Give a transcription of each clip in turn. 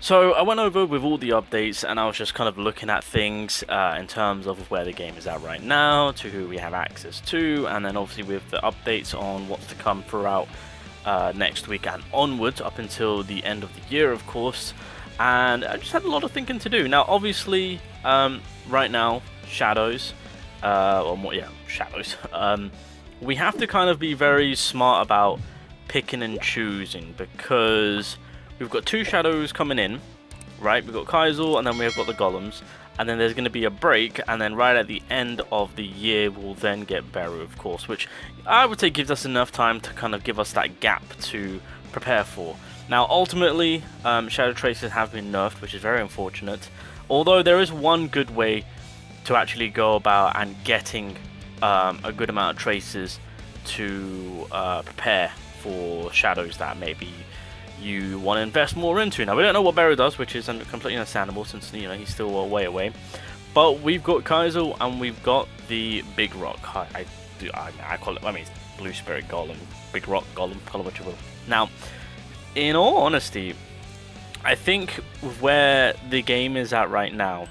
So I went over with all the updates and I was just kind of looking at things in terms of where the game is at right now, to who we have access to, and then obviously with the updates on what's to come throughout next week and onwards up until the end of the year, of course. And I just had a lot of thinking to do. Now obviously right now shadows, or more, yeah, shadows, we have to kind of be very smart about picking and choosing, because we've got two shadows coming in, right? We've got Kaisel and then we've got the golems, and then there's going to be a break, and then right at the end of the year we'll then get Beru, of course, which I would say gives us enough time to kind of give us that gap to prepare for. Now ultimately shadow traces have been nerfed, which is very unfortunate, although there is one good way to actually go about and getting a good amount of traces to prepare for shadows that maybe you want to invest more into. Now we don't know what Beru does, which is completely understandable since, you know, he's still a way away. But we've got Kaisel and we've got the Big Rock. I call it, I mean, it's Blue Spirit Golem, Big Rock Golem, call it what you will. Now, in all honesty, I think where the game is at right now,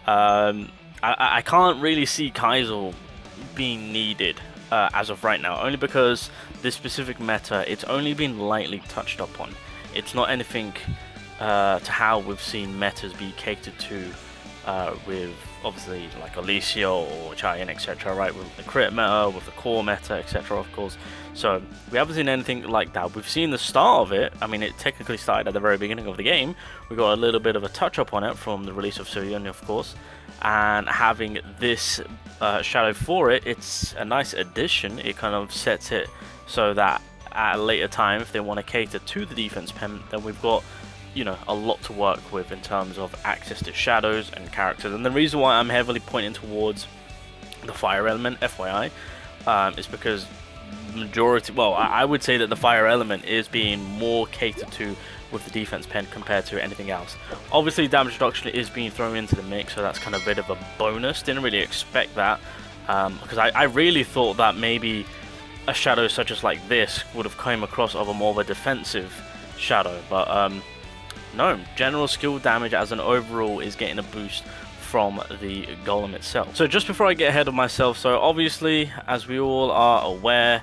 I can't really see Kaisel being needed as of right now, only because this specific meta, it's only been lightly touched upon. It's not anything to how we've seen metas be catered to with obviously like Alicia or Chayan, etc., right, with the crit meta, with the core meta, etc., of course. So we haven't seen anything like that. We've seen the start of it. I mean, it technically started at the very beginning of the game. We got a little bit of a touch up on it from the release of Suryun, of course, and having this shadow for it, it's a nice addition. It kind of sets it so that at a later time, if they want to cater to the defense pen, then we've got, you know, a lot to work with in terms of access to shadows and characters. And the reason why I'm heavily pointing towards the fire element, FYI, is because majority, well, I would say that the fire element is being more catered to with the defense pen compared to anything else. Obviously damage reduction is being thrown into the mix, so that's kind of a bit of a bonus. Didn't really expect that, because I really thought that maybe a shadow such as like this would have come across of a more of a defensive shadow, but no, general skill damage as an overall is getting a boost from the golem itself. So just before I get ahead of myself, so obviously as we all are aware,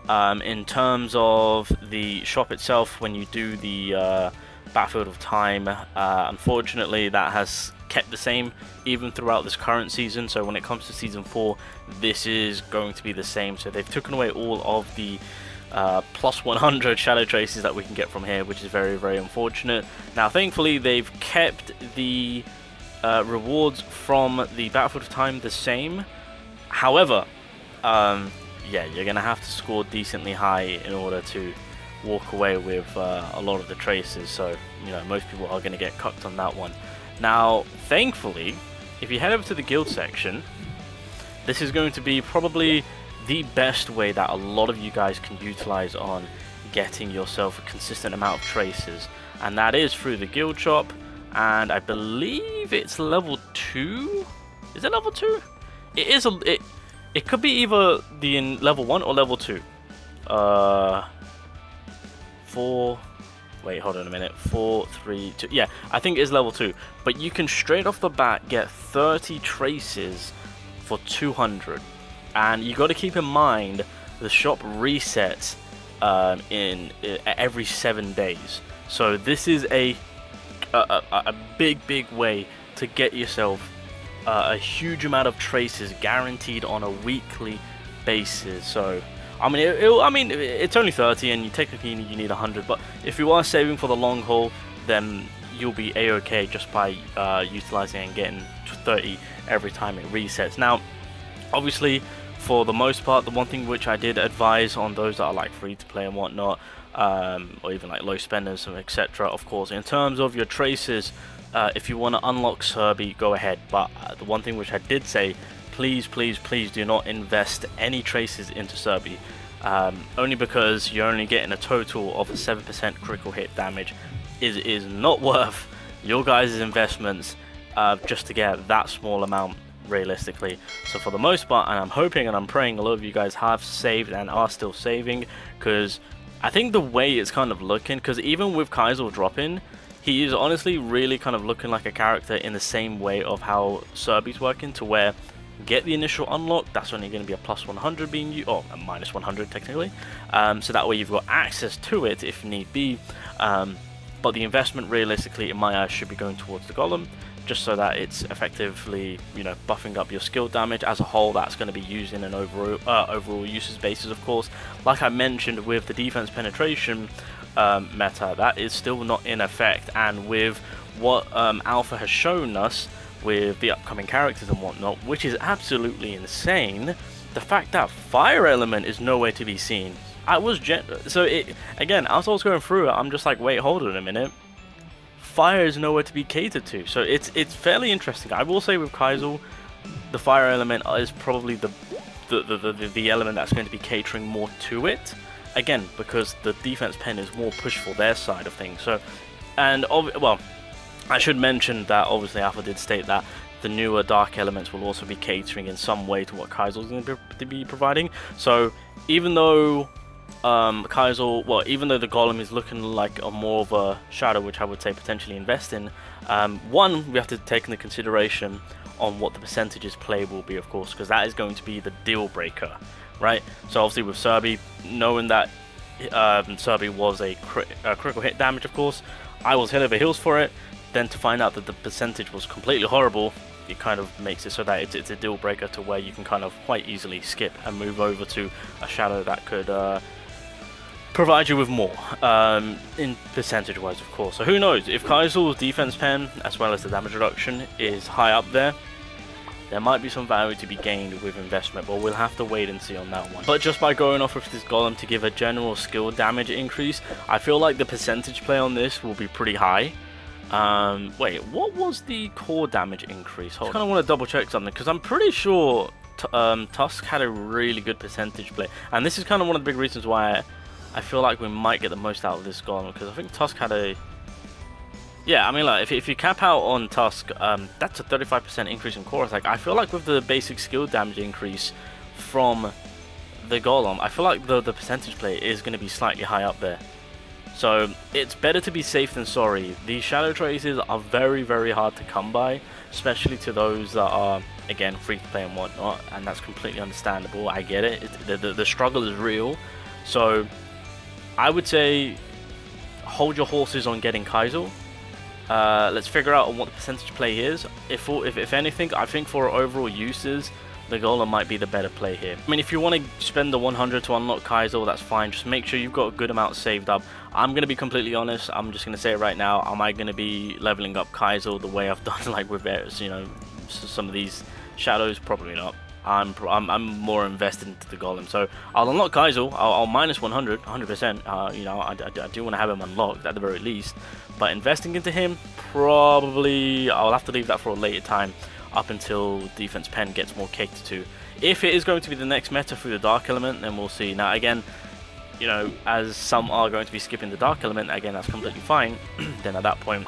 in terms of the shop itself, when you do the Battlefield of Time, unfortunately that has kept the same even throughout this current season. So when it comes to season 4, this is going to be the same. So they've taken away all of the plus 100 shadow traces that we can get from here, which is very, very unfortunate. Now thankfully they've kept the rewards from the Battlefield of Time the same. However, yeah, you're gonna have to score decently high in order to walk away with a lot of the traces, so you know most people are gonna get cucked on that one. Now thankfully, if you head over to the guild section, this is going to be probably the best way that a lot of you guys can utilize on getting yourself a consistent amount of traces, and that is through the guild shop. And I believe it's level 2. Is it level 2? It is it could be either the level 1 or level 2. 4. Wait, hold on a minute. 4, 3, 2. Yeah, I think it is level 2. But you can straight off the bat get 30 traces for 200. And you got to keep in mind the shop resets every 7 days. So this is a big way to get yourself a huge amount of traces guaranteed on a weekly basis. So I mean, it's only 30 and technically you need 100, but if you are saving for the long haul, then you'll be a-okay just by utilizing and getting 30 every time it resets. Now obviously for the most part, the one thing which I did advise on those that are like free to play and whatnot, or even like low spenders and etc., of course, in terms of your traces, if you want to unlock Serbi, go ahead. But the one thing which I did say, please do not invest any traces into Serbi, only because you're only getting a total of a 7% critical hit damage. Is not worth your guys' investments just to get that small amount realistically. So for the most part, and I'm hoping and I'm praying a lot of you guys have saved and are still saving, because I think the way it's kind of looking, because even with Kaisel dropping, he is honestly really kind of looking like a character in the same way of how Serbi's working, to where get the initial unlock, that's only going to be a plus 100 being used, or a minus 100 technically, so that way you've got access to it if need be, but the investment realistically in my eyes should be going towards the golem, just so that it's effectively, you know, buffing up your skill damage as a whole. That's going to be used in an overall usage basis, of course. Like I mentioned with the defense penetration meta, that is still not in effect, and with what Alpha has shown us with the upcoming characters and whatnot, which is absolutely insane, the fact that fire element is nowhere to be seen. Again, as I was going through it, I'm just like, wait, hold on a minute. Fire is nowhere to be catered to, so it's fairly interesting. I will say with Kai'Sa, the fire element is probably the element that's going to be catering more to it. Again, because the defense pen is more push for their side of things. So, well, I should mention that obviously Alpha did state that the newer dark elements will also be catering in some way to what Kai'Sa is going to be providing. So even though even though the golem is looking like a more of a shadow, which I would say potentially invest in, one, we have to take into consideration on what the percentages play will be, of course, because that is going to be the deal breaker, right? So obviously with Serbi, knowing that Serbi was a critical hit damage, of course, I was head over heels for it. Then to find out that the percentage was completely horrible, it kind of makes it so that it's a deal breaker to where you can kind of quite easily skip and move over to a shadow that could provide you with more, in percentage wise, of course. So who knows, if Kai'Sa's defense pen as well as the damage reduction is high up there might be some value to be gained with investment, but we'll have to wait and see on that one. But just by going off with this golem to give a general skill damage increase, I feel like the percentage play on this will be pretty high. Wait, what was the core damage increase? I kind of want to double check something, because I'm pretty sure Tusk had a really good percentage play, and this is kind of one of the big reasons why I feel like we might get the most out of this golem, because I think Tusk had a... Yeah, I mean, like, if you cap out on Tusk, that's a 35% increase in core attack. I feel like with the basic skill damage increase from the golem, I feel like the percentage play is going to be slightly high up there. So it's better to be safe than sorry. These shadow traces are very, very hard to come by, especially to those that are, again, free to play and whatnot, and that's completely understandable. I get it. The struggle is real. So I would say hold your horses on getting Kai'Sa. Let's figure out what the percentage play is. If anything, I think for overall uses, the golem might be the better play here. I mean, if you want to spend the 100 to unlock Kai'Sa, that's fine. Just make sure you've got a good amount saved up. I'm going to be completely honest. I'm just going to say it right now. Am I going to be leveling up Kai'Sa the way I've done, like with, you know, some of these shadows? Probably not. I'm more invested into the golem, so I'll unlock Kai'Sa. I'll minus 100%. You know, I do want to have him unlocked at the very least, but investing into him, probably I'll have to leave that for a later time, up until defense pen gets more catered to. If it is going to be the next meta through the dark element, then we'll see. Now again, you know, as some are going to be skipping the dark element, again, that's completely fine. Then at that point,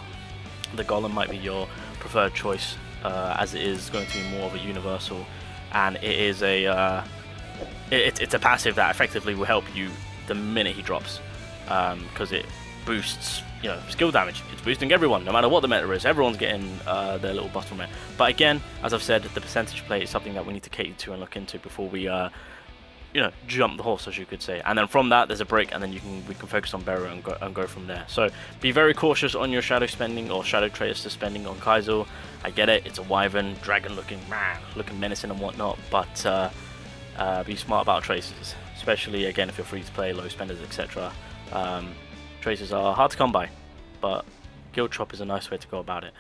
the golem might be your preferred choice, as it is going to be more of a universal, and it is a it's a passive that effectively will help you the minute he drops, because it boosts, you know, skill damage. It's boosting everyone, no matter what the meta is. Everyone's getting their little buff from it. But again, as I've said, the percentage play is something that we need to cater to and look into before we, you know, jump the horse, as you could say. And then from that, there's a break, and then we can focus on Burial and go from there. So be very cautious on your shadow spending or shadow tracer spending on Kai'Sa. I get it, it's a wyvern, dragon looking menacing and whatnot, but be smart about traces, especially again if you're free to play, low spenders, etc. Traces are hard to come by, but guild chop is a nice way to go about it.